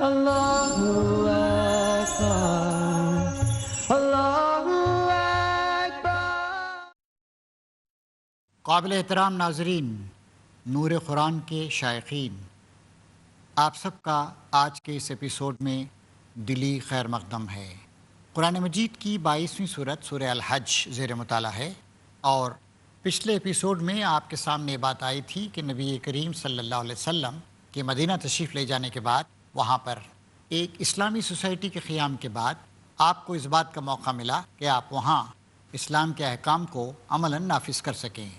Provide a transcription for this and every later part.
اللہ اکبر، اللہ اکبر۔ قابل احترام ناظرین، نور قرآن کے شائقین، آپ سب کا آج کے اس ایپیسوڈ میں دلی خیر مقدم ہے۔ قرآن مجید کی 22ویں سورت سورہ الحج زیر مطالعہ ہے، اور پچھلے ایپیسوڈ میں آپ کے سامنے یہ بات آئی تھی کہ نبی کریم صلی اللہ علیہ وسلم کے مدینہ تشریف لے جانے کے بعد وہاں پر ایک اسلامی سوسائٹی کے قیام کے بعد آپ کو اس بات کا موقع ملا کہ آپ وہاں اسلام کے احکام کو عملاً نافذ کر سکیں،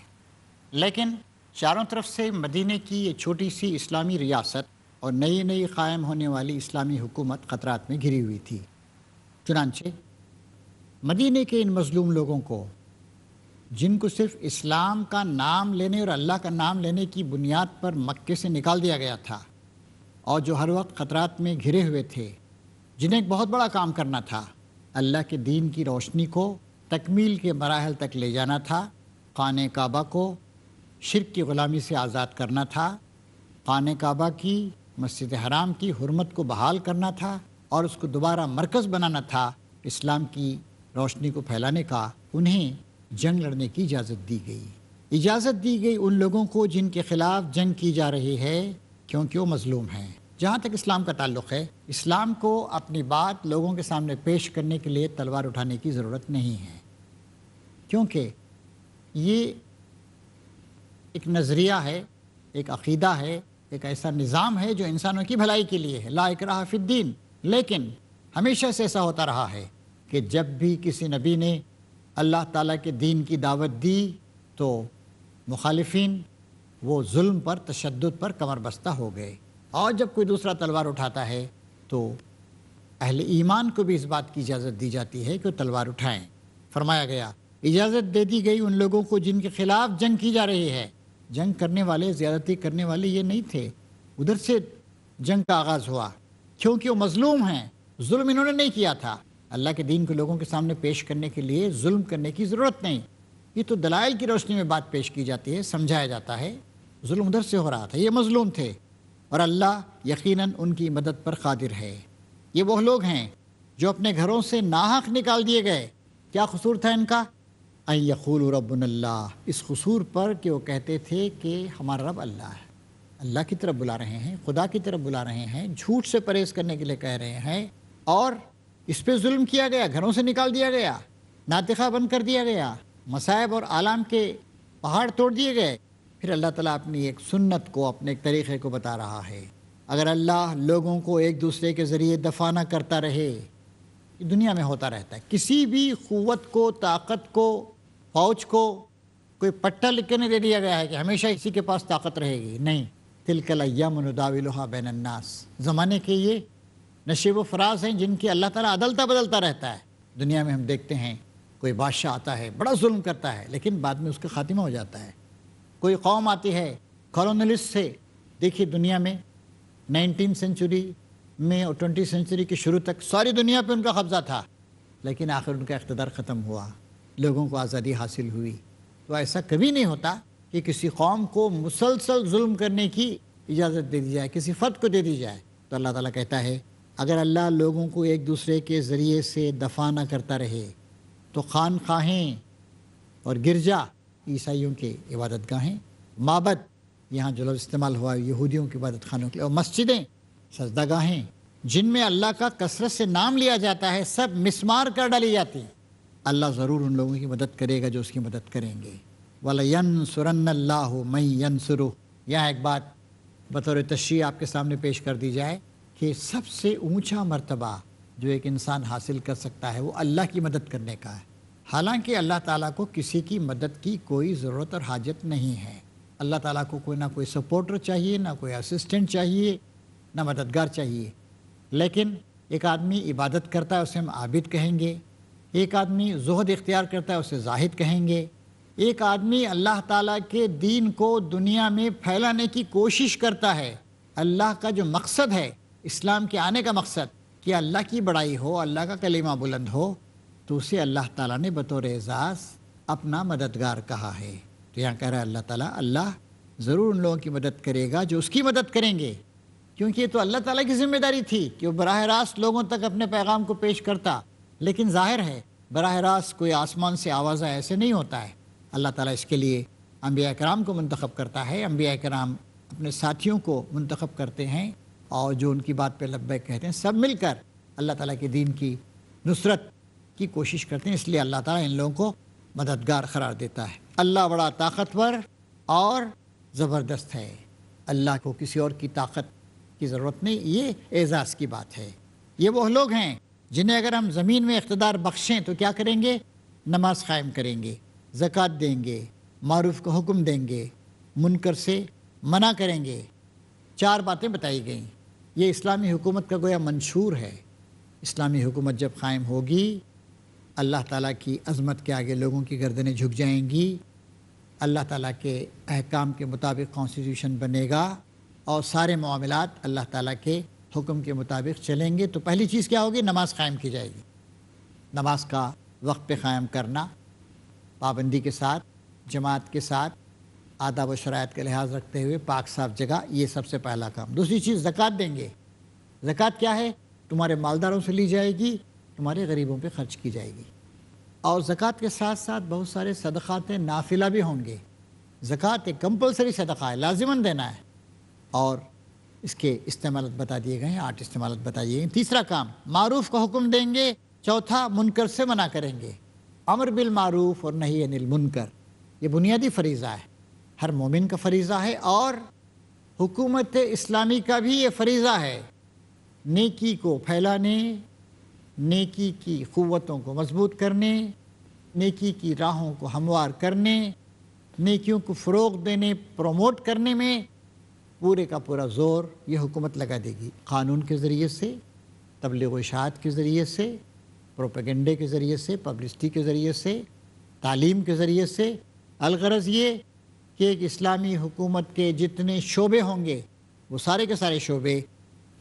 لیکن چاروں طرف سے مدینے کی یہ چھوٹی سی اسلامی ریاست اور نئی نئی قائم ہونے والی اسلامی حکومت خطرات میں گھری ہوئی تھی۔ چنانچہ مدینے کے ان مظلوم لوگوں کو، جن کو صرف اسلام کا نام لینے اور اللہ کا نام لینے کی بنیاد پر مکے سے نکال دیا گیا تھا، اور جو ہر وقت خطرات میں گھرے ہوئے تھے، جنہیں ایک بہت بڑا کام کرنا تھا، اللہ کے دین کی روشنی کو تکمیل کے مراحل تک لے جانا تھا، خانہ کعبہ کو شرک کی غلامی سے آزاد کرنا تھا، خانہ کعبہ کی، مسجد حرام کی حرمت کو بحال کرنا تھا، اور اس کو دوبارہ مرکز بنانا تھا اسلام کی روشنی کو پھیلانے کا۔ انہیں جنگ لڑنے کی اجازت دی گئی۔ اجازت دی گئی ان لوگوں کو جن کے خلاف جنگ کی جا رہی ہے، کیونکہ وہ مظلوم ہیں۔ جہاں تک اسلام کا تعلق ہے، اسلام کو اپنی بات لوگوں کے سامنے پیش کرنے کے لیے تلوار اٹھانے کی ضرورت نہیں ہے، کیونکہ یہ ایک نظریہ ہے، ایک عقیدہ ہے، ایک ایسا نظام ہے جو انسانوں کی بھلائی کے لیے ہے، لا اکراہ فی الدین۔ لیکن ہمیشہ سے ایسا ہوتا رہا ہے کہ جب بھی کسی نبی نے اللہ تعالیٰ کے دین کی دعوت دی تو مخالفین وہ ظلم پر، تشدد پر کمر بستہ ہو گئے، اور جب کوئی دوسرا تلوار اٹھاتا ہے تو اہل ایمان کو بھی اس بات کی اجازت دی جاتی ہے کہ وہ تلوار اٹھائیں۔ فرمایا گیا، اجازت دے دی گئی ان لوگوں کو جن کے خلاف جنگ کی جا رہی ہے۔ جنگ کرنے والے، زیادتی کرنے والے یہ نہیں تھے، ادھر سے جنگ کا آغاز ہوا، کیونکہ وہ مظلوم ہیں۔ ظلم انہوں نے نہیں کیا تھا، اللہ کے دین کو لوگوں کے سامنے پیش کرنے کے لیے ظلم کرنے کی ضرورت نہیں، یہ تو دلائل کی روشنی میں بات پیش کی جاتی ہے، سمجھایا جاتا ہے۔ ظلم ادھر سے ہو رہا تھا، یہ مظلوم تھے، اور اللہ یقیناً ان کی مدد پر قادر ہے۔ یہ وہ لوگ ہیں جو اپنے گھروں سے ناحق نکال دیے گئے۔ کیا قصور تھا ان کا؟ ان یقولوا ربنا اللہ، اس قصور پر کہ وہ کہتے تھے کہ ہمارا رب اللہ ہے، اللہ کی طرف بلا رہے ہیں، خدا کی طرف بلا رہے ہیں، جھوٹ سے پرہیز کرنے کے لیے کہہ رہے ہیں، اور اس پہ ظلم کیا گیا، گھروں سے نکال دیا گیا، ناطقہ بند کر دیا گیا، مصائب اور آلام کے پہاڑ توڑ دیے گئے۔ پھر اللہ تعالیٰ اپنی ایک سنت کو، اپنے ایک طریقے کو بتا رہا ہے۔ اگر اللہ لوگوں کو ایک دوسرے کے ذریعے دفع نہ کرتا رہے، یہ دنیا میں ہوتا رہتا ہے، کسی بھی قوت کو، طاقت کو، فوج کو کوئی پٹا لکھ کے نہیں دے دیا گیا ہے کہ ہمیشہ اسی کے پاس طاقت رہے گی، نہیں۔ تلک الایام نداولها بین الناس، زمانے کے یہ نشیب و فراز ہیں جن کی اللہ تعالیٰ عدلتا بدلتا رہتا ہے۔ دنیا میں ہم دیکھتے ہیں کوئی بادشاہ آتا ہے، بڑا ظلم کرتا ہے، لیکن بعد میں اس کا خاتمہ ہو جاتا ہے۔ کوئی قوم آتی ہے کالونلسٹ سے، دیکھیے دنیا میں 19 سینچری میں اور 20 سینچری کی شروع تک ساری دنیا پہ ان کا قبضہ تھا، لیکن آخر ان کا اقتدار ختم ہوا، لوگوں کو آزادی حاصل ہوئی۔ تو ایسا کبھی نہیں ہوتا کہ کسی قوم کو مسلسل ظلم کرنے کی اجازت دے دی جائے، کسی فرد کو دے دی جائے۔ تو اللہ تعالیٰ کہتا ہے اگر اللہ لوگوں کو ایک دوسرے کے ذریعے سے دفع نہ کرتا رہے تو خانقاہیں اور گرجا، عیسائیوں کے عبادت گاہیں، معبد، یہاں جو لفظ استعمال ہوا یہودیوں کی عبادت خانوں کے لیے، اور مسجدیں، سجدہ گاہیں جن میں اللہ کا کثرت سے نام لیا جاتا ہے، سب مسمار کر ڈالی جاتی ہیں۔ اللہ ضرور ان لوگوں کی مدد کرے گا جو اس کی مدد کریں گے۔ وَلَيَنْصُرَنَّ اللَّهُ مَن يَنْصُرُهُ، یہاں ایک بات بطور تشریح آپ کے سامنے پیش کر دی جائے کہ سب سے اونچا مرتبہ جو ایک انسان حاصل کر سکتا ہے وہ اللہ کی مدد کرنے کا ہے، حالانکہ اللہ تعالیٰ کو کسی کی مدد کی کوئی ضرورت اور حاجت نہیں ہے۔ اللہ تعالیٰ کو کوئی نہ کوئی سپورٹر چاہیے، نہ کوئی اسسٹنٹ چاہیے، نہ مددگار چاہیے، لیکن ایک آدمی عبادت کرتا ہے اسے ہم عابد کہیں گے، ایک آدمی زہد اختیار کرتا ہے اسے زاہد کہیں گے، ایک آدمی اللہ تعالیٰ کے دین کو دنیا میں پھیلانے کی کوشش کرتا ہے، اللہ کا جو مقصد ہے، اسلام کے آنے کا مقصد کہ اللہ کی بڑائی ہو، اللہ کا کلمہ بلند ہو، تو اسے اللہ تعالیٰ نے بطور اعزاز اپنا مددگار کہا ہے۔ تو یہاں کہہ رہا ہے اللہ تعالیٰ، اللہ ضرور ان لوگوں کی مدد کرے گا جو اس کی مدد کریں گے۔ کیونکہ یہ تو اللہ تعالیٰ کی ذمہ داری تھی کہ وہ براہ راست لوگوں تک اپنے پیغام کو پیش کرتا، لیکن ظاہر ہے براہ راست کوئی آسمان سے آواز آئے ایسے نہیں ہوتا ہے۔ اللہ تعالیٰ اس کے لیے انبیاء کرام کو منتخب کرتا ہے، انبیاء کرام اپنے ساتھیوں کو منتخب کرتے ہیں، اور جو ان کی بات پہ لبیک کہتے ہیں، سب مل کر اللہ تعالیٰ کے دین کی نصرت کی کوشش کرتے ہیں۔ اس لیے اللہ تعالیٰ ان لوگوں کو مددگار قرار دیتا ہے۔ اللہ بڑا طاقتور اور زبردست ہے، اللہ کو کسی اور کی طاقت کی ضرورت نہیں، یہ اعزاز کی بات ہے۔ یہ وہ لوگ ہیں جنہیں اگر ہم زمین میں اقتدار بخشیں تو کیا کریں گے؟ نماز قائم کریں گے، زکوٰۃ دیں گے، معروف کا حکم دیں گے، منکر سے منع کریں گے۔ 4 باتیں بتائی گئیں۔ یہ اسلامی حکومت کا گویا منشور ہے۔ اسلامی حکومت جب قائم ہوگی، اللہ تعالیٰ کی عظمت کے آگے لوگوں کی گردنیں جھک جائیں گی، اللہ تعالیٰ کے احکام کے مطابق کانسٹیٹیوشن بنے گا، اور سارے معاملات اللہ تعالیٰ کے حکم کے مطابق چلیں گے۔ تو پہلی چیز کیا ہوگی؟ نماز قائم کی جائے گی۔ نماز کا وقت پہ قائم کرنا، پابندی کے ساتھ، جماعت کے ساتھ، آداب و شرائط کا لحاظ رکھتے ہوئے پاک صاف جگہ، یہ سب سے پہلا کام۔ دوسری چیز زکوٰۃ دیں گے۔ زکوٰۃ کیا ہے؟ تمہارے مالداروں سے لی جائے گی، تمہارے غریبوں پہ خرچ کی جائے گی۔ اور زکوٰۃ کے ساتھ ساتھ بہت سارے صدقات نافلہ بھی ہوں گے۔ زکوٰۃ ایک کمپلسری صدقہ ہے، لازماً دینا ہے، اور اس کے استعمالات بتا دیے گئے ہیں، 8 استعمالات بتا دیے گئے ہیں۔ تیسرا کام، معروف کا حکم دیں گے۔ چوتھا، منکر سے منع کریں گے۔ امر بالمعروف اور نہی عن المنکر، یہ بنیادی فریضہ ہے، ہر مومن کا فریضہ ہے، اور حکومت اسلامی کا بھی یہ فریضہ ہے، نیکی کو پھیلانے، نیکی کی قوتوں کو مضبوط کرنے، نیکی کی راہوں کو ہموار کرنے، نیکیوں کو فروغ دینے، پروموٹ کرنے میں پورے کا پورا زور یہ حکومت لگا دے گی، قانون کے ذریعے سے، تبلیغ و اشاعت کے ذریعے سے، پروپیگنڈے کے ذریعے سے، پبلسٹی کے ذریعے سے، تعلیم کے ذریعے سے۔ الغرض یہ کہ ایک اسلامی حکومت کے جتنے شعبے ہوں گے، وہ سارے کے سارے شعبے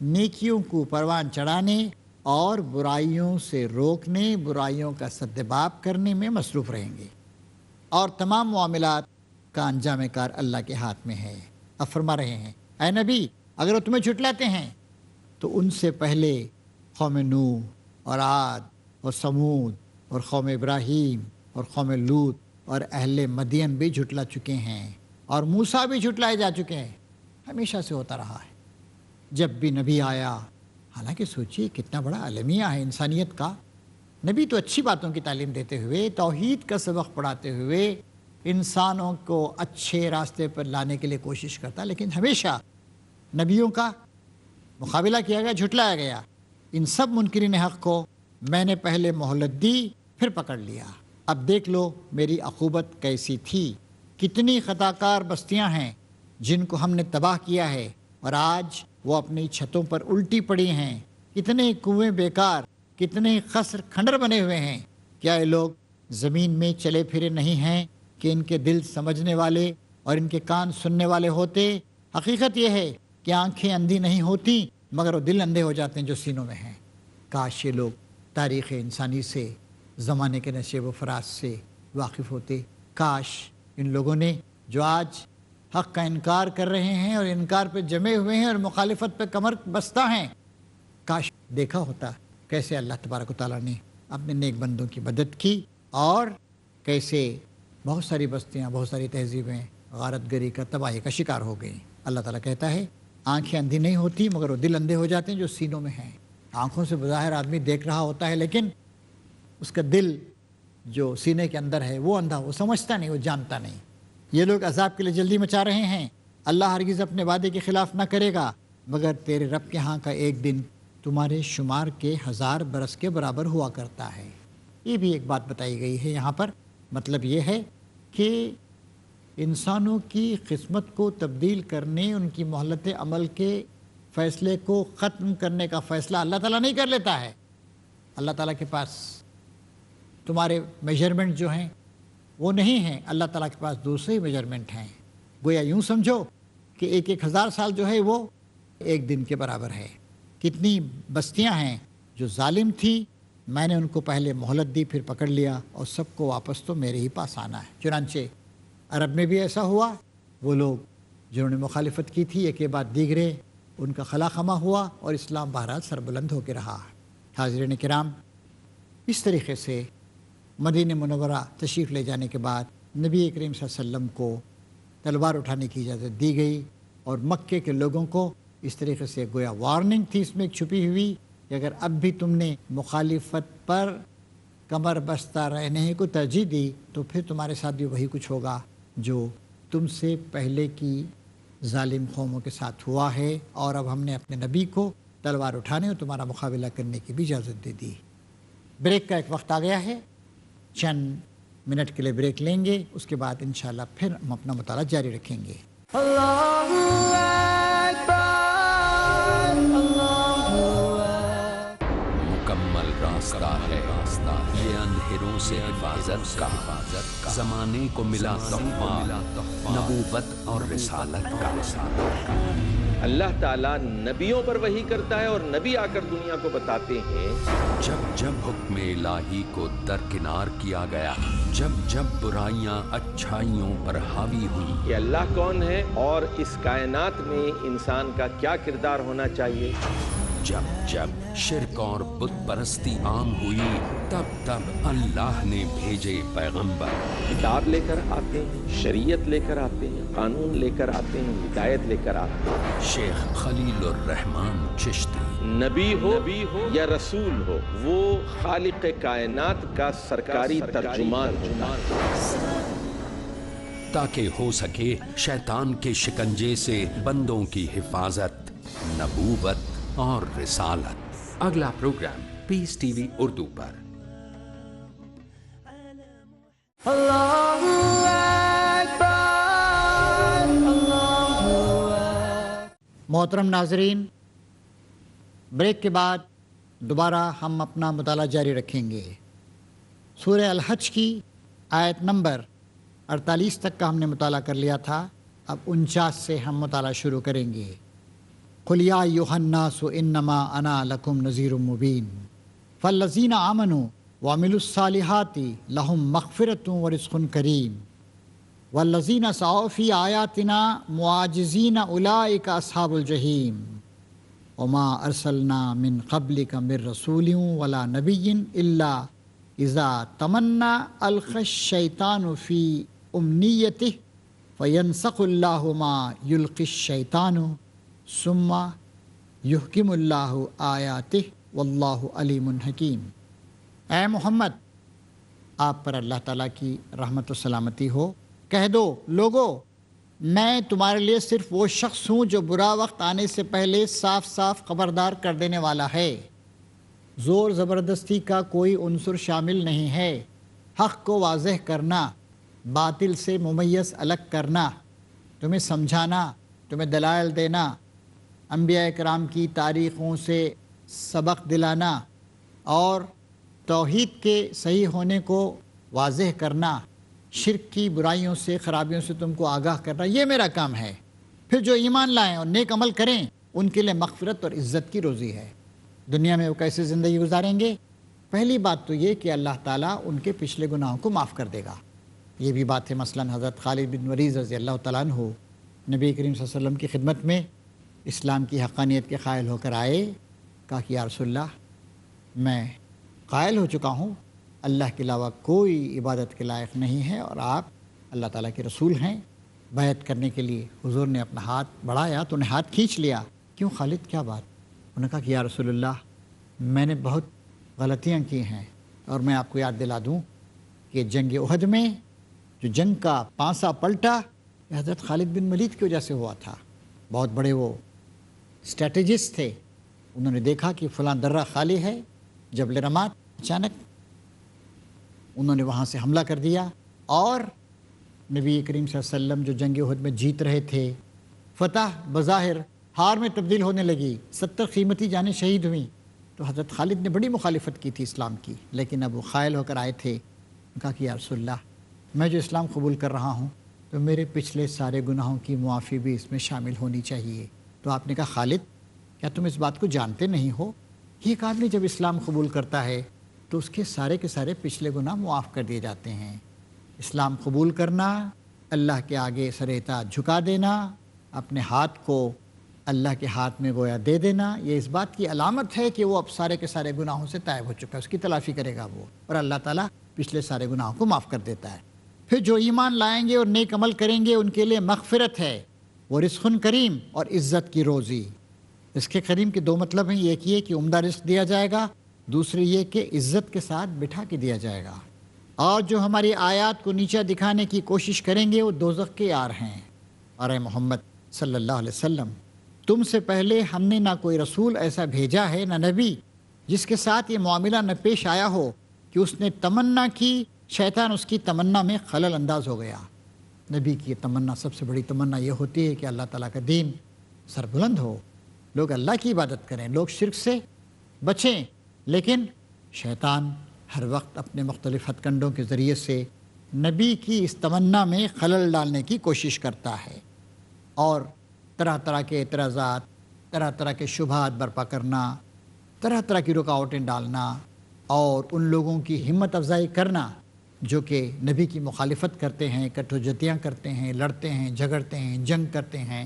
نیکیوں کو پروان چڑھانے اور برائیوں سے روکنے، برائیوں کا سدباب کرنے میں مصروف رہیں گے، اور تمام معاملات کا انجام کار اللہ کے ہاتھ میں ہے۔ اب فرما رہے ہیں، اے نبی، اگر وہ تمہیں جھٹلاتے ہیں تو ان سے پہلے قوم نوح اور عاد اور سمود اور قوم ابراہیم اور قوم لوط اور اہل مدین بھی جھٹلا چکے ہیں، اور موسیٰ بھی جھٹلائے جا چکے ہیں۔ ہمیشہ سے ہوتا رہا ہے، جب بھی نبی آیا، حالانکہ سوچیے کتنا بڑا المیہ ہے انسانیت کا۔ نبی تو اچھی باتوں کی تعلیم دیتے ہوئے، توحید کا سبق پڑھاتے ہوئے انسانوں کو اچھے راستے پر لانے کے لیے کوشش کرتا، لیکن ہمیشہ نبیوں کا مقابلہ کیا گیا، جھٹلایا گیا۔ ان سب منکرین حق کو میں نے پہلے مہلت دی، پھر پکڑ لیا۔ اب دیکھ لو میری عقوبت کیسی تھی۔ کتنی خطا کار بستیاں ہیں جن کو ہم نے تباہ کیا ہے، اور آج وہ اپنی چھتوں پر الٹی پڑی ہیں۔ کتنے کنویں بیکار، کتنے قصر کھنڈر بنے ہوئے ہیں۔ کیا یہ لوگ زمین میں چلے پھرے نہیں ہیں کہ ان کے دل سمجھنے والے اور ان کے کان سننے والے ہوتے؟ حقیقت یہ ہے کہ آنکھیں اندھی نہیں ہوتی، مگر وہ دل اندھے ہو جاتے ہیں جو سینوں میں ہیں۔ کاش یہ لوگ تاریخ انسانی سے، زمانے کے نشیب و فراز سے واقف ہوتے۔ کاش ان لوگوں نے جو آج حق کا انکار کر رہے ہیں اور انکار پہ جمے ہوئے ہیں اور مخالفت پہ کمر بستہ ہیں، کاش دیکھا ہوتا کیسے اللہ تبارک و تعالیٰ نے اپنے نیک بندوں کی مدد کی، اور کیسے بہت ساری بستیاں، بہت ساری تہذیبیں غارت گری کا، تباہی کا شکار ہو گئیں۔ اللہ تعالیٰ کہتا ہے آنکھیں اندھی نہیں ہوتی، مگر وہ دل اندھے ہو جاتے ہیں جو سینوں میں ہیں۔ آنکھوں سے بظاہر آدمی دیکھ رہا ہوتا ہے، لیکن اس کا دل جو سینے کے اندر ہے وہ اندھا، وہ سمجھتا نہیں، وہ جانتا نہیں۔ یہ لوگ عذاب کے لیے جلدی مچا رہے ہیں۔ اللہ ہرگز اپنے وعدے کے خلاف نہ کرے گا، مگر تیرے رب کے ہاں کا ایک دن تمہارے شمار کے 1000 برس کے برابر ہوا کرتا ہے۔ یہ بھی ایک بات بتائی گئی ہے یہاں پر۔ مطلب یہ ہے کہ انسانوں کی قسمت کو تبدیل کرنے، ان کی مہلت عمل کے فیصلے کو ختم کرنے کا فیصلہ اللہ تعالیٰ نہیں کر لیتا ہے۔ اللہ تعالیٰ کے پاس تمہارے میجرمنٹ جو ہیں وہ نہیں ہیں، اللہ تعالیٰ کے پاس دوسرے میجرمنٹ ہیں۔ گویا یوں سمجھو کہ 1000 سال جو ہے وہ ایک دن کے برابر ہے۔ کتنی بستیاں ہیں جو ظالم تھی، میں نے ان کو پہلے مہلت دی، پھر پکڑ لیا، اور سب کو واپس تو میرے ہی پاس آنا ہے۔ چنانچہ عرب میں بھی ایسا ہوا، وہ لوگ جنہوں نے مخالفت کی تھی ایک کے بعد دیگرے ان کا خلا خما ہوا اور اسلام بہرحال سربلند ہو کے رہا۔ حاضرین کرام، اس طریقے سے مدینہ منورہ تشریف لے جانے کے بعد نبی کریم صلی اللہ علیہ وسلم کو تلوار اٹھانے کی اجازت دی گئی، اور مکے کے لوگوں کو اس طریقے سے گویا وارننگ تھی اس میں ایک چھپی ہوئی کہ اگر اب بھی تم نے مخالفت پر کمر بستہ رہنے کو ترجیح دی تو پھر تمہارے ساتھ بھی وہی کچھ ہوگا جو تم سے پہلے کی ظالم قوموں کے ساتھ ہوا ہے، اور اب ہم نے اپنے نبی کو تلوار اٹھانے اور تمہارا مقابلہ کرنے کی بھی اجازت دے دی۔ بریک کا ایک وقت آ گیا ہے، چند منٹ کے لیے بریک لیں گے، اس کے بعد انشاءاللہ پھر ہم اپنا مطالعہ جاری رکھیں گے۔ Allahu Akbar, Allahu Akbar. مکمل راستہ ہے یہ اندھیروں سے حفاظت کا، زمانے کو ملا تحفہ نبوت اور رسالت کا۔ اللہ تعالیٰ نبیوں پر وحی کرتا ہے اور نبی آ کر دنیا کو بتاتے ہیں جب جب حکم الہی کو درکنار کیا گیا، جب جب برائیاں اچھائیوں پر حاوی ہوئی، کہ اللہ کون ہے اور اس کائنات میں انسان کا کیا کردار ہونا چاہیے۔ جب جب شرک اور بت پرستی عام ہوئی، تب تب اللہ نے بھیجے پیغمبر، کتاب لے کر آتے ہیں، شریعت لے کر آتے ہیں، قانون لے کر آتے ہیں، ہدایت لے کر آتے ہیں۔ شیخ خلیل الرحمن چشتی۔ نبی ہو یا رسول ہو، وہ خالق کائنات کا سرکاری ترجمان ہوتا ہے، تاکہ ہو سکے شیطان کے شکنجے سے بندوں کی حفاظت، نبوت اور رسالت۔ اگلا پروگرام پیس ٹی وی اردو پر۔ Allahu Akbar, Allahu Akbar. محترم ناظرین، بریک کے بعد دوبارہ ہم اپنا مطالعہ جاری رکھیں گے۔ سورہ الحج کی آیت نمبر 48 تک کا ہم نے مطالعہ کر لیا تھا، اب 49 سے ہم مطالعہ شروع کریں گے۔ قُلْ يَا أَيُّهَا النَّاسُ إِنَّمَا أَنَا لَكُمْ نَذِيرٌ مُّبِينٌ فَالَّذِينَ آمَنُوا وَعَمِلُوا الصَّالِحَاتِ لَهُم مَّغْفِرَةٌ وَرِزْقٌ كَرِيمٌ وَالَّذِينَ سَعَوْا فِي آيَاتِنَا مُعَاجِزِينَ أُولَٰئِكَ أَصْحَابُ الْجَحِيمِ وَمَا أَرْسَلْنَا مِن قَبْلِكَ مِن رَّسُولٍ وَلَا نَبِيٍّ إِلَّا إِذَا تَمَنَّىٰ أَلْقَى الشَّيْطَانُ فِي أُمْنِيَّتِهِ فَيَنسَخُ اللَّهُ مَا يُلْقِي الشَّيْطَانُ ثم یحکم اللہ آیاتہ واللہ علیم حکیم۔ اے محمد، آپ پر اللہ تعالیٰ کی رحمت و سلامتی ہو، کہہ دو لوگو، میں تمہارے لیے صرف وہ شخص ہوں جو برا وقت آنے سے پہلے صاف صاف خبردار کر دینے والا ہے۔ زور زبردستی کا کوئی عنصر شامل نہیں ہے۔ حق کو واضح کرنا، باطل سے ممیز الگ کرنا، تمہیں سمجھانا، تمہیں دلائل دینا، انبیاء کرام کی تاریخوں سے سبق دلانا اور توحید کے صحیح ہونے کو واضح کرنا، شرک کی برائیوں سے خرابیوں سے تم کو آگاہ کرنا، یہ میرا کام ہے۔ پھر جو ایمان لائیں اور نیک عمل کریں ان کے لیے مغفرت اور عزت کی روزی ہے۔ دنیا میں وہ کیسے زندگی گزاریں گے؟ پہلی بات تو یہ کہ اللہ تعالیٰ ان کے پچھلے گناہوں کو معاف کر دے گا۔ یہ بھی بات ہے، مثلا حضرت خالد بن ولید رضی اللہ تعالیٰ عنہ نبی کریم صلی اللہ علیہ وسلم کی خدمت میں اسلام کی حقانیت کے قائل ہو کر آئے، کہا کہ یا رسول اللہ، میں قائل ہو چکا ہوں اللہ کے علاوہ کوئی عبادت کے لائق نہیں ہے اور آپ اللہ تعالیٰ کے رسول ہیں۔ بیعت کرنے کے لیے حضور نے اپنا ہاتھ بڑھایا تو انہیں ہاتھ کھینچ لیا۔ کیوں خالد، کیا بات؟ انہوں نے کہا کہ یا رسول اللہ، میں نے بہت غلطیاں کی ہیں، اور میں آپ کو یاد دلا دوں کہ جنگ احد میں جو جنگ کا پانسا پلٹا یہ حضرت خالد بن ولید کی وجہ سے ہوا تھا۔ بہت بڑے وہ اسٹریٹجسٹ تھے، انہوں نے دیکھا کہ فلاں درہ خالی ہے، جبل رمات، اچانک انہوں نے وہاں سے حملہ کر دیا، اور نبی کریم صلی اللہ علیہ وسلم جو جنگ احد میں جیت رہے تھے، فتح بظاہر ہار میں تبدیل ہونے لگی، 70 قیمتی جانیں شہید ہوئیں۔ تو حضرت خالد نے بڑی مخالفت کی تھی اسلام کی، لیکن اب وہ قائل ہو کر آئے تھے، کہا کہ یا رسول اللہ، میں جو اسلام قبول کر رہا ہوں تو میرے پچھلے سارے گناہوں کی معافی بھی اس میں شامل ہونی چاہیے۔ تو آپ نے کہا خالد، کیا تم اس بات کو جانتے نہیں ہو؟ ایک آدمی جب اسلام قبول کرتا ہے تو اس کے سارے پچھلے گناہ معاف کر دیے جاتے ہیں۔ اسلام قبول کرنا، اللہ کے آگے سر اطاعت جھکا دینا، اپنے ہاتھ کو اللہ کے ہاتھ میں گویا دے دینا، یہ اس بات کی علامت ہے کہ وہ اب سارے کے سارے گناہوں سے تائب ہو چکا ہے، اس کی تلافی کرے گا وہ، اور اللہ تعالیٰ پچھلے سارے گناہوں کو معاف کر دیتا ہے۔ پھر جو ایمان لائیں گے اور نیک عمل کریں گے ان کے لیے مغفرت ہے، وہ رزق کریم اور عزت کی روزی۔ رزق کریم کے دو مطلب ہیں، ایک یہ کہ عمدہ رزق دیا جائے گا، دوسری یہ کہ عزت کے ساتھ بٹھا کے دیا جائے گا۔ اور جو ہماری آیات کو نیچا دکھانے کی کوشش کریں گے وہ دوزخ کے یار ہیں۔ اور اے محمد صلی اللہ علیہ وسلم، تم سے پہلے ہم نے نہ کوئی رسول ایسا بھیجا ہے نہ نبی جس کے ساتھ یہ معاملہ نہ پیش آیا ہو کہ اس نے تمنا کی، شیطان اس کی تمنا میں خلل انداز ہو گیا۔ نبی کی تمنا، سب سے بڑی تمنا یہ ہوتی ہے کہ اللہ تعالیٰ کا دین سربلند ہو، لوگ اللہ کی عبادت کریں، لوگ شرک سے بچیں، لیکن شیطان ہر وقت اپنے مختلف ہتھ کنڈوں کے ذریعے سے نبی کی اس تمنا میں خلل ڈالنے کی کوشش کرتا ہے، اور طرح طرح کے اعتراضات، طرح طرح کے شبہات برپا کرنا، طرح طرح کی رکاوٹیں ڈالنا، اور ان لوگوں کی ہمت افزائی کرنا جو کہ نبی کی مخالفت کرتے ہیں، کٹ و جتیاں کرتے ہیں، لڑتے ہیں، جھگڑتے ہیں، جنگ کرتے ہیں،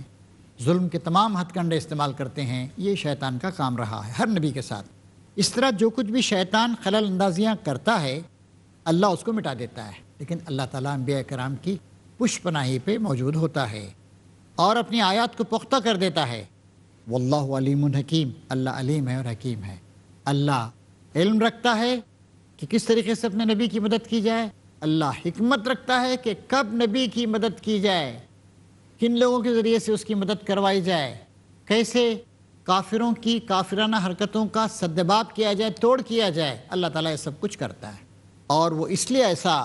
ظلم کے تمام ہتھ کنڈے استعمال کرتے ہیں۔ یہ شیطان کا کام رہا ہے ہر نبی کے ساتھ۔ اس طرح جو کچھ بھی شیطان خلل اندازیاں کرتا ہے اللہ اس کو مٹا دیتا ہے، لیکن اللہ تعالیٰ انبیاء کرام کی پشت پناہی پہ موجود ہوتا ہے اور اپنی آیات کو پختہ کر دیتا ہے۔ واللہ علیم حکیم، اللہ علیم ہے اور حکیم ہے۔ اللہ علم رکھتا ہے کہ کس طریقے سے اپنے نبی کی مدد کی جائے، اللہ حکمت رکھتا ہے کہ کب نبی کی مدد کی جائے، کن لوگوں کے ذریعے سے اس کی مدد کروائی جائے، کیسے کافروں کی کافرانہ حرکتوں کا سدباب کیا جائے، توڑ کیا جائے۔ اللہ تعالیٰ یہ سب کچھ کرتا ہے، اور وہ اس لیے ایسا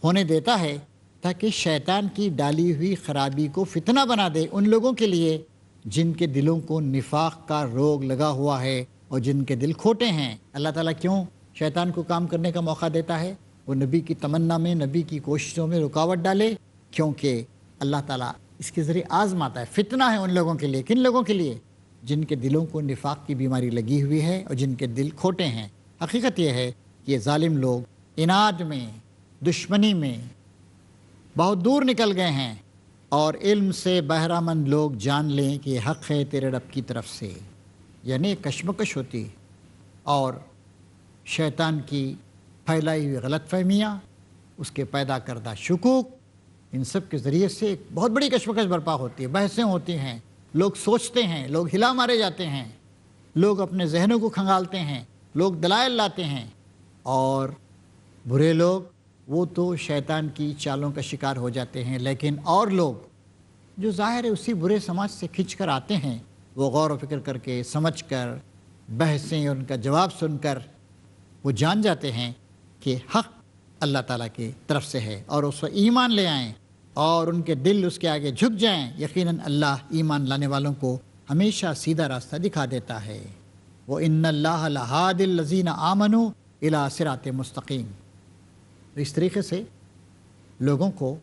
ہونے دیتا ہے تاکہ شیطان کی ڈالی ہوئی خرابی کو فتنہ بنا دے ان لوگوں کے لیے جن کے دلوں کو نفاق کا روگ لگا ہوا ہے اور جن کے دل کھوٹے ہیں۔ اللہ تعالیٰ کیوں شیطان کو کام کرنے کا موقع دیتا ہے؟ وہ نبی کی تمنا میں، نبی کی کوششوں میں رکاوٹ ڈالے، کیونکہ اللہ تعالیٰ اس کے ذریعے آزماتا ہے۔ فتنہ ہے ان لوگوں کے لیے، کن لوگوں کے لیے؟ جن کے دلوں کو نفاق کی بیماری لگی ہوئی ہے اور جن کے دل کھوٹے ہیں۔ حقیقت یہ ہے کہ یہ ظالم لوگ اناد میں، دشمنی میں بہت دور نکل گئے ہیں، اور علم سے بہرہ مند لوگ جان لیں کہ یہ حق ہے تیرے رب کی طرف سے، یعنی کشمکش ہوتی اور شیطان کی پھیلائی ہوئی غلط فہمیاں، اس کے پیدا کردہ شکوک، ان سب کے ذریعے سے ایک بہت بڑی کشمکش برپا ہوتی ہے، بحثیں ہوتی ہیں، لوگ سوچتے ہیں، لوگ ہلا مارے جاتے ہیں، لوگ اپنے ذہنوں کو کھنگالتے ہیں، لوگ دلائل لاتے ہیں، اور برے لوگ وہ تو شیطان کی چالوں کا شکار ہو جاتے ہیں، لیکن اور لوگ جو ظاہر ہے اسی برے سماج سے کھنچ کر آتے ہیں، وہ غور و فکر کر کے، سمجھ کر، بحثیں ان کا جواب سن کر وہ جان جاتے ہیں کہ حق اللہ تعالیٰ کی طرف سے ہے، اور اس پر ایمان لے آئیں اور ان کے دل اس کے آگے جھک جائیں۔ یقیناً اللہ ایمان لانے والوں کو ہمیشہ سیدھا راستہ دکھا دیتا ہے۔ وَإِنَّ اللَّهَ لَهَادِ الَّذِينَ آمَنُوا إِلَىٰ صِرَاطٍ مُسْتَقِيمٍ۔ تو اس طریقے سے لوگوں کو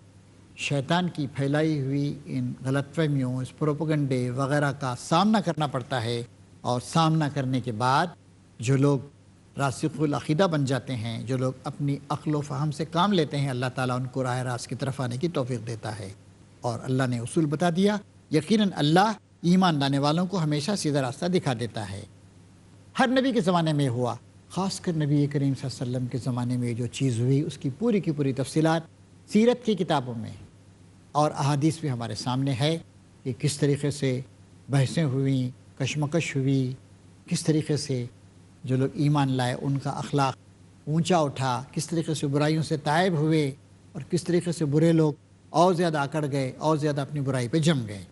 شیطان کی پھیلائی ہوئی ان غلط فہمیوں، اس پروپیگنڈے وغیرہ کا سامنا کرنا پڑتا ہے، اور سامنا کرنے کے بعد جو لوگ راسخ العقیدہ بن جاتے ہیں، جو لوگ اپنی عقل و فہم سے کام لیتے ہیں، اللہ تعالیٰ ان کو راہ راست کی طرف آنے کی توفیق دیتا ہے۔ اور اللہ نے اصول بتا دیا، یقیناً اللہ ایمان لانے والوں کو ہمیشہ سیدھا راستہ دکھا دیتا ہے۔ ہر نبی کے زمانے میں ہوا، خاص کر نبی کریم صلی اللہ علیہ وسلم کے زمانے میں جو چیز ہوئی اس کی پوری کی پوری تفصیلات سیرت کی کتابوں میں اور احادیث بھی ہمارے سامنے ہے کہ کس طریقے سے بحثیں ہوئیں، کشمکش ہوئی، کس طریقے سے جو لوگ ایمان لائے ان کا اخلاق اونچا اٹھا، کس طریقے سے برائیوں سے تائب ہوئے، اور کس طریقے سے برے لوگ اور زیادہ اکڑ گئے، اور زیادہ اپنی برائی پہ جم گئے۔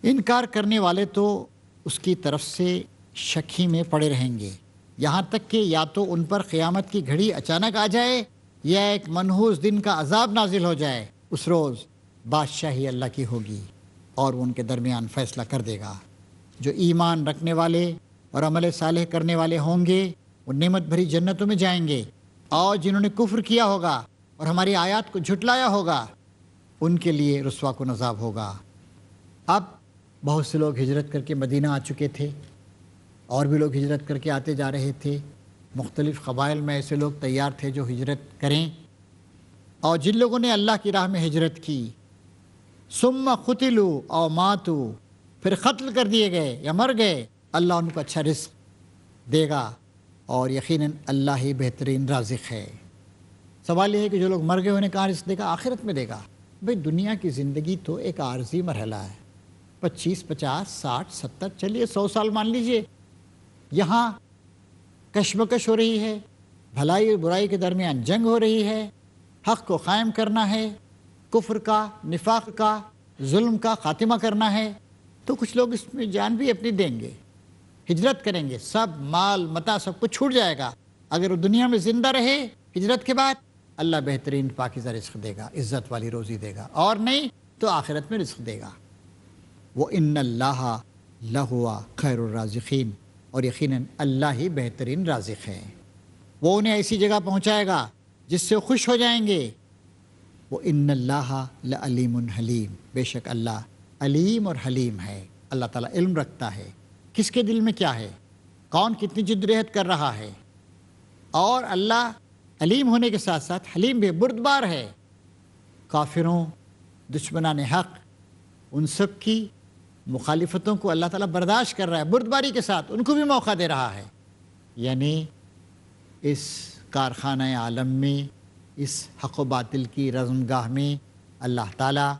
انکار کرنے والے تو اس کی طرف سے شک ہی میں پڑے رہیں گے، یہاں تک کہ یا تو ان پر قیامت کی گھڑی اچانک آ جائے یا ایک منحوس دن کا عذاب نازل ہو جائے۔ اس روز بادشاہی اللہ کی ہوگی اور وہ ان کے درمیان فیصلہ کر دے گا۔ جو ایمان رکھنے والے اور عمل صالح کرنے والے ہوں گے وہ نعمت بھری جنتوں میں جائیں گے، اور جنہوں نے کفر کیا ہوگا اور ہماری آیات کو جھٹلایا ہوگا ان کے لیے رسوا کن عذاب ہوگا۔ اب بہت سے لوگ ہجرت کر کے مدینہ آ چکے تھے، اور بھی لوگ ہجرت کر کے آتے جا رہے تھے۔ مختلف قبائل میں ایسے لوگ تیار تھے جو ہجرت کریں، اور جن لوگوں نے اللہ کی راہ میں ہجرت کی، ثم قتلوا او ماتوا، پھر قتل کر دیے گئے یا مر گئے، اللہ ان کو اچھا رزق دے گا، اور یقیناً اللہ ہی بہترین رازق ہے۔ سوال یہ ہے کہ جو لوگ مر گئے انہیں کہاں رزق دے گا؟ آخرت میں دے گا۔ بھئی دنیا کی زندگی تو ایک عارضی مرحلہ ہے، 25 50 60 70 چلیے 100 سال مان لیجئے، یہاں کشمکش ہو رہی ہے، بھلائی اور برائی کے درمیان جنگ ہو رہی ہے، حق کو قائم کرنا ہے، کفر کا، نفاق کا، ظلم کا خاتمہ کرنا ہے، تو کچھ لوگ اس میں جان بھی اپنی دیں گے، ہجرت کریں گے، سب مال متاع سب کچھ چھوٹ جائے گا۔ اگر وہ دنیا میں زندہ رہے ہجرت کے بعد، اللہ بہترین پاکیزہ رزق دے گا، عزت والی روزی دے گا، اور نہیں تو آخرت میں رزق دے گا۔ وَإِنَّ اللَّهَ لَهُوَ خَيْرُ الرَّازِقِينَ، اور یقیناً اللہ ہی بہترین رازق ہے۔ وہ انہیں ایسی جگہ پہنچائے گا جس سے خوش ہو جائیں گے۔ وَإِنَّ اللَّهَ لَعَلِيمٌ حلیم، بے شک اللہ علیم اور حلیم ہے۔ اللہ تعالیٰ علم رکھتا ہے کس کے دل میں کیا ہے، کون کتنی جدوجہد کر رہا ہے، اور اللہ علیم ہونے کے ساتھ ساتھ حلیم بھی بردبار ہے۔ کافروں، دشمنان حق، ان سب کی مخالفتوں کو اللہ تعالیٰ برداشت کر رہا ہے بردباری کے ساتھ، ان کو بھی موقع دے رہا ہے۔ یعنی اس کارخانہ عالم میں، اس حق و باطل کی رزمگاہ میں اللہ تعالیٰ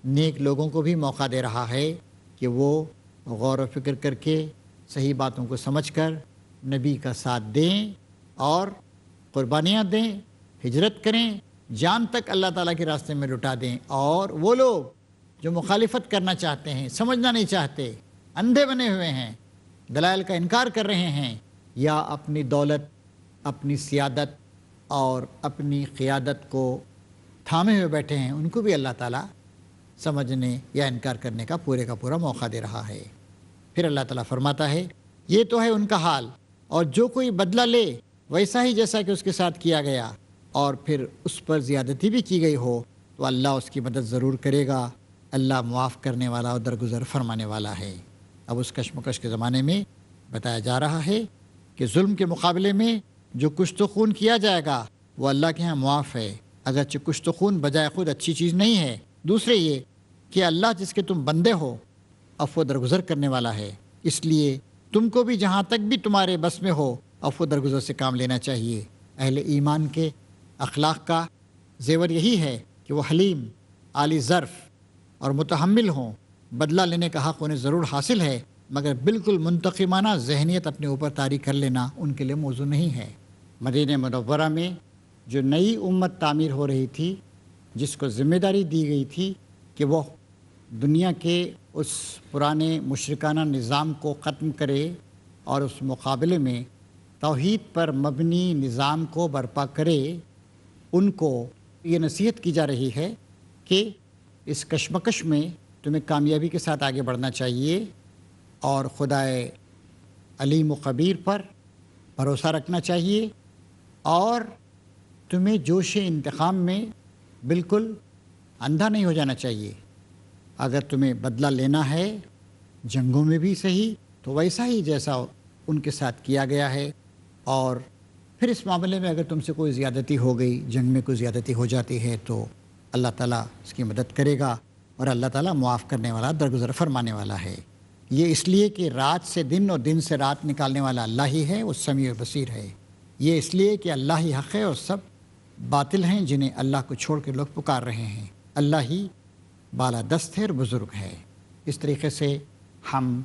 نیک لوگوں کو بھی موقع دے رہا ہے کہ وہ غور و فکر کر کے صحیح باتوں کو سمجھ کر نبی کا ساتھ دیں اور قربانیاں دیں، ہجرت کریں، جان تک اللہ تعالیٰ کے راستے میں لٹا دیں۔ اور وہ لوگ جو مخالفت کرنا چاہتے ہیں، سمجھنا نہیں چاہتے، اندھے بنے ہوئے ہیں، دلائل کا انکار کر رہے ہیں، یا اپنی دولت، اپنی سیادت اور اپنی قیادت کو تھامے ہوئے بیٹھے ہیں، ان کو بھی اللہ تعالیٰ سمجھنے یا انکار کرنے کا پورا موقع دے رہا ہے۔ پھر اللہ تعالیٰ فرماتا ہے یہ تو ہے ان کا حال، اور جو کوئی بدلہ لے ویسا ہی جیسا کہ اس کے ساتھ کیا گیا، اور پھر اس پر زیادتی بھی کی گئی ہو، تو اللہ اس کی مدد ضرور کرے گا۔ اللہ معاف کرنے والا اور درگزر فرمانے والا ہے۔ اب اس کشمکش کے زمانے میں بتایا جا رہا ہے کہ ظلم کے مقابلے میں جو کشت و خون کیا جائے گا وہ اللہ کے ہاں معاف ہے، اگرچہ کشت و خون بجائے خود اچھی چیز نہیں ہے۔ دوسرے یہ کہ اللہ جس کے تم بندے ہو عفو درگزر کرنے والا ہے، اس لیے تم کو بھی جہاں تک بھی تمہارے بس میں ہو عفو درگزر سے کام لینا چاہیے۔ اہل ایمان کے اخلاق کا زیور یہی ہے کہ وہ حلیم، عالی ظرف اور متحمل ہوں۔ بدلہ لینے کا حق انہیں ضرور حاصل ہے، مگر بالکل منتقمانہ ذہنیت اپنے اوپر طاری کر لینا ان کے لیے موضوع نہیں ہے۔ مدینہ منورہ میں جو نئی امت تعمیر ہو رہی تھی، جس کو ذمہ داری دی گئی تھی کہ وہ دنیا کے اس پرانے مشرکانہ نظام کو ختم کرے اور اس مقابلے میں توحید پر مبنی نظام کو برپا کرے، ان کو یہ نصیحت کی جا رہی ہے کہ اس کشمکش میں تمہیں کامیابی کے ساتھ آگے بڑھنا چاہیے، اور خدائے علیم و خبیر پر بھروسہ رکھنا چاہیے، اور تمہیں جوش انتقام میں بالکل اندھا نہیں ہو جانا چاہیے۔ اگر تمہیں بدلہ لینا ہے جنگوں میں بھی صحیح، تو ویسا ہی جیسا ان کے ساتھ کیا گیا ہے، اور پھر اس معاملے میں اگر تم سے کوئی زیادتی ہو گئی، جنگ میں کوئی زیادتی ہو جاتی ہے، تو اللہ تعالیٰ اس کی مدد کرے گا، اور اللہ تعالیٰ معاف کرنے والا، درگزر فرمانے والا ہے۔ یہ اس لیے کہ رات سے دن اور دن سے رات نکالنے والا اللہ ہی ہے، وہ سمیع و بصیر ہے۔ یہ اس لیے کہ اللہ ہی حق ہے اور سب باطل ہیں جنہیں اللہ کو چھوڑ کے لوگ پکار رہے ہیں۔ اللہ ہی بالا دست ہے اور بزرگ ہے۔ اس طریقے سے ہم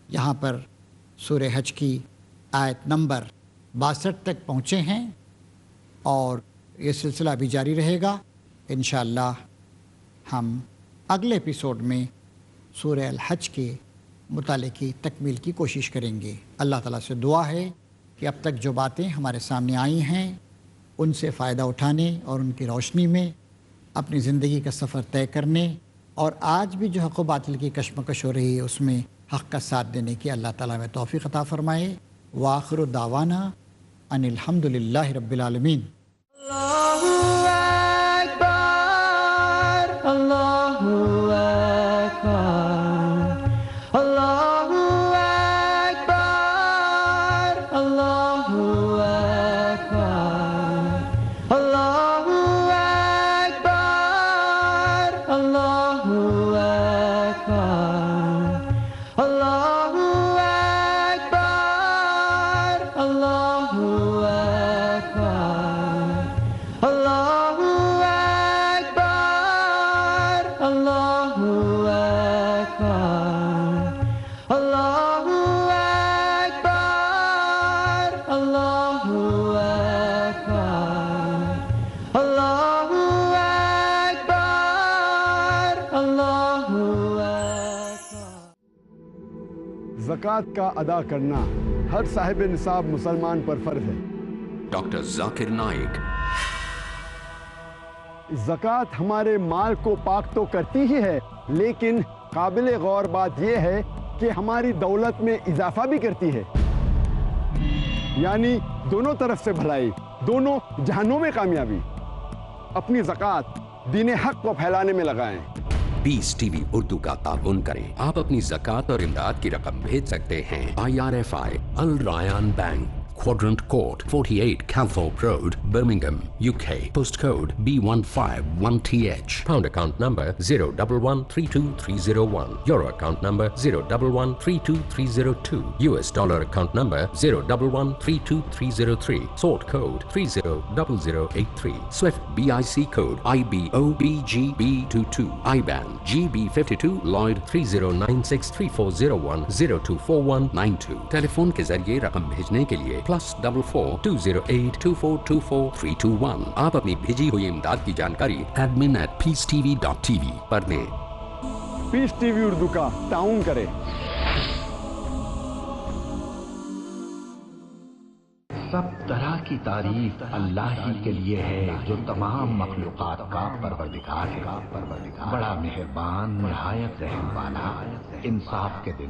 یہاں پر سورہ حج کی آیت نمبر 62 تک پہنچے ہیں، اور یہ سلسلہ بھی جاری رہے گا۔ انشاءاللہ ہم اگلے ایپیسوڈ میں سورہ الحج کے مطالعے کی تکمیل کی کوشش کریں گے۔ اللہ تعالیٰ سے دعا ہے کہ اب تک جو باتیں ہمارے سامنے آئی ہیں ان سے فائدہ اٹھانے اور ان کی روشنی میں اپنی زندگی کا سفر طے کرنے، اور آج بھی جو حق و باطل کی کشمکش ہو رہی ہے اس میں حق کا ساتھ دینے کی اللہ تعالیٰ میں توفیق عطا فرمائے۔ وآخر دعوانا ان الحمد للہ رب العالمین۔ زکوٰۃ کا ادا کرنا ہر صاحب نصاب مسلمان پر فرض ہے۔ ڈاکٹر ذاکر نائک۔ زکوٰۃ ہمارے مال کو پاک تو کرتی ہی ہے، لیکن قابل غور بات یہ ہے کہ ہماری دولت میں اضافہ بھی کرتی ہے، یعنی دونوں طرف سے بھلائی، دونوں جہانوں میں کامیابی۔ اپنی زکوٰۃ دین حق کو پھیلانے میں لگائیں۔ پیس ٹی وی اردو کا تعاون کریں۔ آپ اپنی زکوٰۃ اور امداد کی رقم بھیج سکتے ہیں IRFI الرایان bank, Quadrant Court, 48 Calthorpe Road, Birmingham, UK. Postcode B151TH. Pound account number 011-32301. Euro account number 011-32302. US dollar account number 011-32303. Sort code 300083. Swift BIC code IBOBGB22. IBAN GB52 Lloyd 30963401 024192. Telephone کے ذریعے رقم بھیجنے کے لیے +44 208 2424 321۔ آپ اپنی بھیجی ہوئی امداد کی جانکاری admin@peacetv.tv پر دیں۔ پیس ٹی وی اردو کا تعاون کریں۔ سب طرح کی تعریف اللہ ہی کے لیے ہے جو تمام مخلوقات کا پروردگار ہے۔ بڑا مہربان، نہایت رحم والا، انصاف کے دن